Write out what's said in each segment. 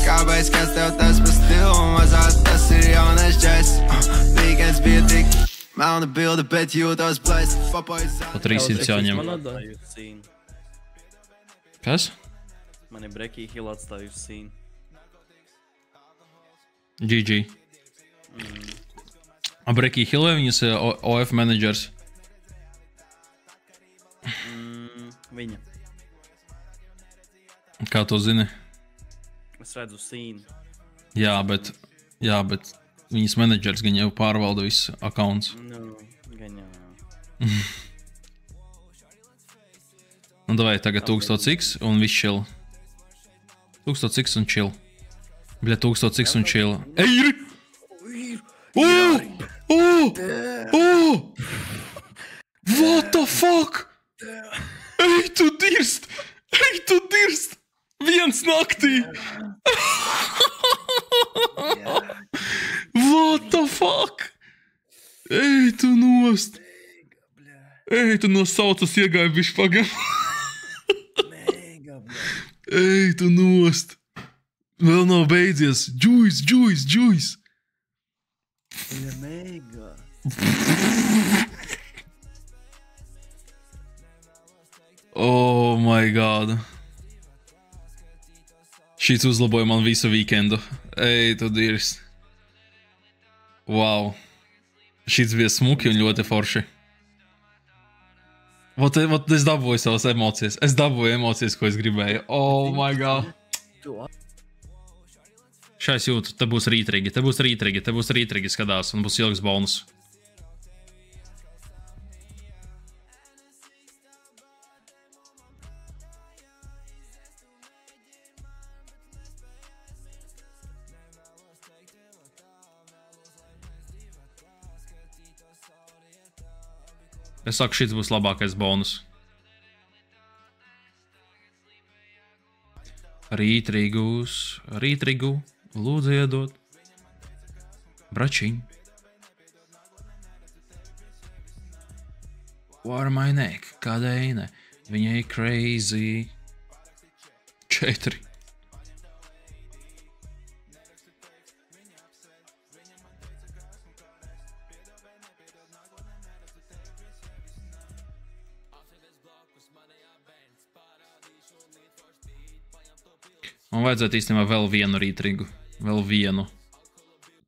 Kāpēc, kas tev tas pa stilu, mazās tas ir jaunais džeks. Weekends bija tik melna bilde, bet jūtos blēs. Pa 300 jāņem. Kas? Man ir Breaky Hill atstājusi scene. GG. Breaky Hill vai viņas OF managers? Viņa. Kā tu zini? Es redzu scene. Jā, bet viņas menedžers gan jau pārvalda visu accounts. Nu, gan jau. Nu, davai, tagad 1000x un viss chill. 1000x un chill. Bļa, 1000x un chill. Ej! What the fuck? Ej, tu dirst! Viens naktī! What the fuck? Ej, tu nost! Ej, tu no saucas iegāja bišķi pagam. Ej, tu nost! Vēl nav beidzies. Juice! Mega. Oh my god. Šis uzlaboja man visu weekendu. Ej, tu dirst. Wow. Šis bija smuki un ļoti forši. Vot es dabūju savas emocijas. Es dabūju emocijas, ko es gribēju. Oh my god. Šais jūtu, te būs rītrigi skatās un būs ilgs bonus. Es saku, šis būs labākais bonus. Rītrigu, lūdzu iedot. Bračiņ. War my neck, kādēļ? Viņai crazy. 4. Man vajadzētu īstenībā vēl vienu rītrigu. Vēl vienu.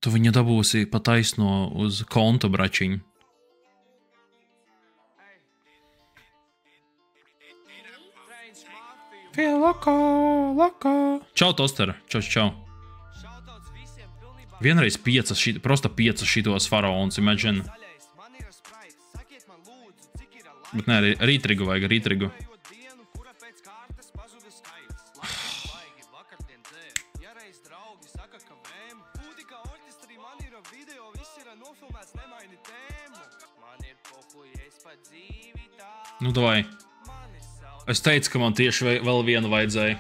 Tu viņu dabūsi pa taisno uz konta, bračiņu. Loko. Čau, Toster. Čau. Vienreiz 5, prosta 5 šitos faraons, imagine. Bet nē, rītrigu vajag, rītrigu. Nu, davai. Es teicu, ka man tieši vēl vienu vajadzēja.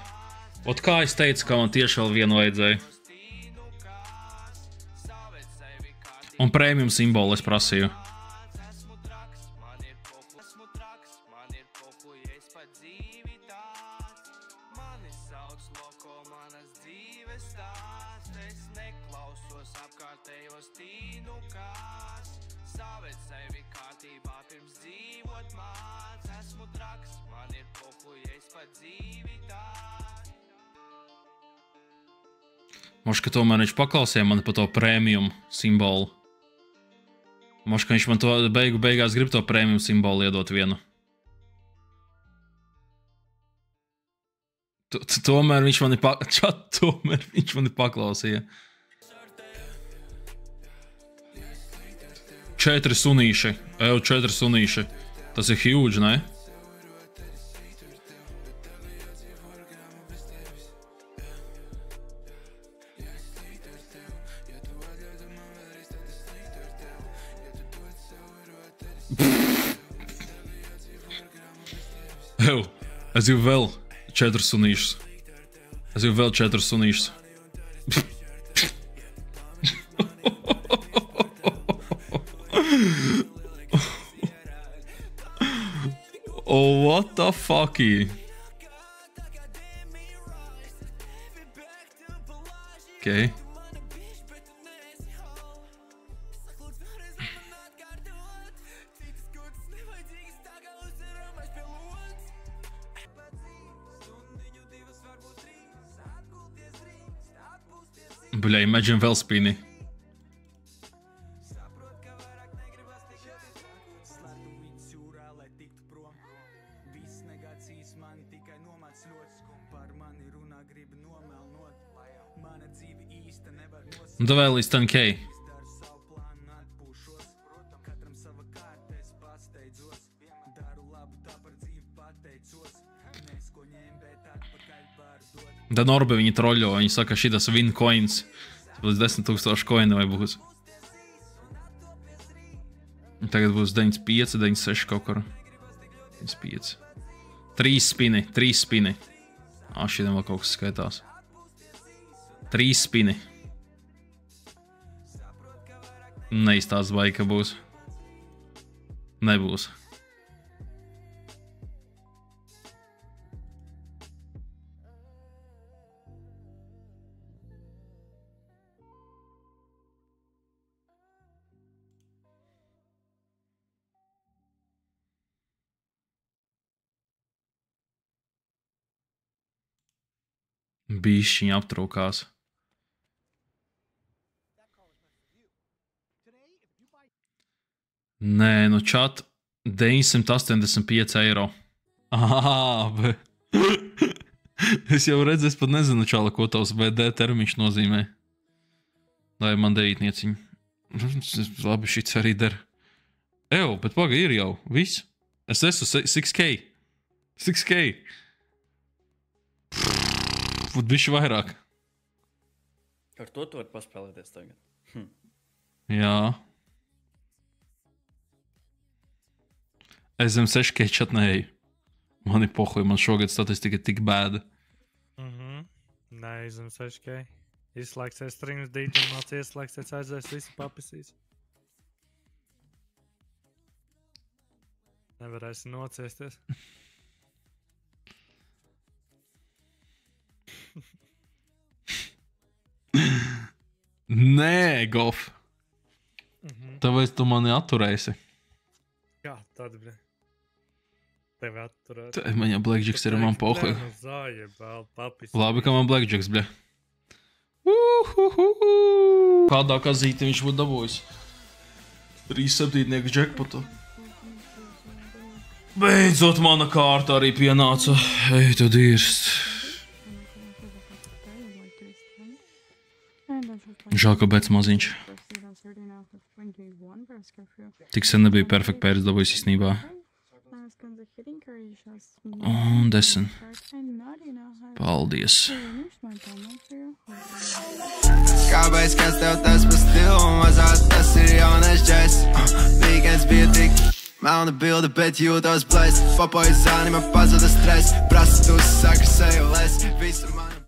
Ot kā es teicu, ka man tieši vēl vienu vajadzēja. Un premium simbolu es prasīju. Moška tomēr viņš paklausīja mani pa to premium simbolu. Moška viņš man to beigās grib to premium simbolu iedot vienu. Tomēr viņš mani paklausīja. 4 sunīši. 4 sunīši. Tas ir huge, ne? Es jau vēl 4 sunīšus. Oh, what the fucky? Okay. Bļa, Imagine vēl spini. Un tā vēl līdz 10K. Da Norbe viņi troļo, viņi saka, šitas win coins. Būs 10,000 coini vai būs. Un tagad būs 95, 96 kaut kur. 95. 3 spini. Šitam vēl kaut kas skaitās. 3 spini. Neizstāsts vai, ka būs. Nebūs. Bišķiņi aptrūkās. Nē, nu čat 985 eiro. Bet... es jau redzu, es pat nezinu, čala, ko tavs VD termiņš nozīmē. Lai man deītnieciņu. Labi, šits arī der. Bet paga ir jau, viss. Es esmu 6K. 6K. Būt bišķi vairāk. Ar to tu vari paspēlēties tagad. Jā. Es zem 6K čat neeju. Mani pohuj, man šogad statistika tik bēda. Nē, zem 6K. Izslēgsies streams, dīķi māc ieslēgsies, aizies visi papisīs. Nevarēsi nociesties. Nē, Gof. Tāpēc tu mani atturēsi. Kā tad, bre? Tevi atturēt. Tā man jau Blackjacks ir man pohuj. Labi, ka man Blackjacks, bļa. Kādā kazīti viņš būtu dabūjis? 3-7 jackpotu. Beidzot mana kārta arī pienāca. Ej, tu dirst. Žēl, ka bēc maziņš. Tik sen nebija perfekt pērs dabūjis īstenībā. Un 10. Paldies. Kāpēc, kas tev tas pa stilu, mazāk tas ir jaunais džeks. Weekends bija tik melna bilde, bet jūtos blēst. Papoju zāni, man pazuda stress. Prasa tu saka seju les. Visu mani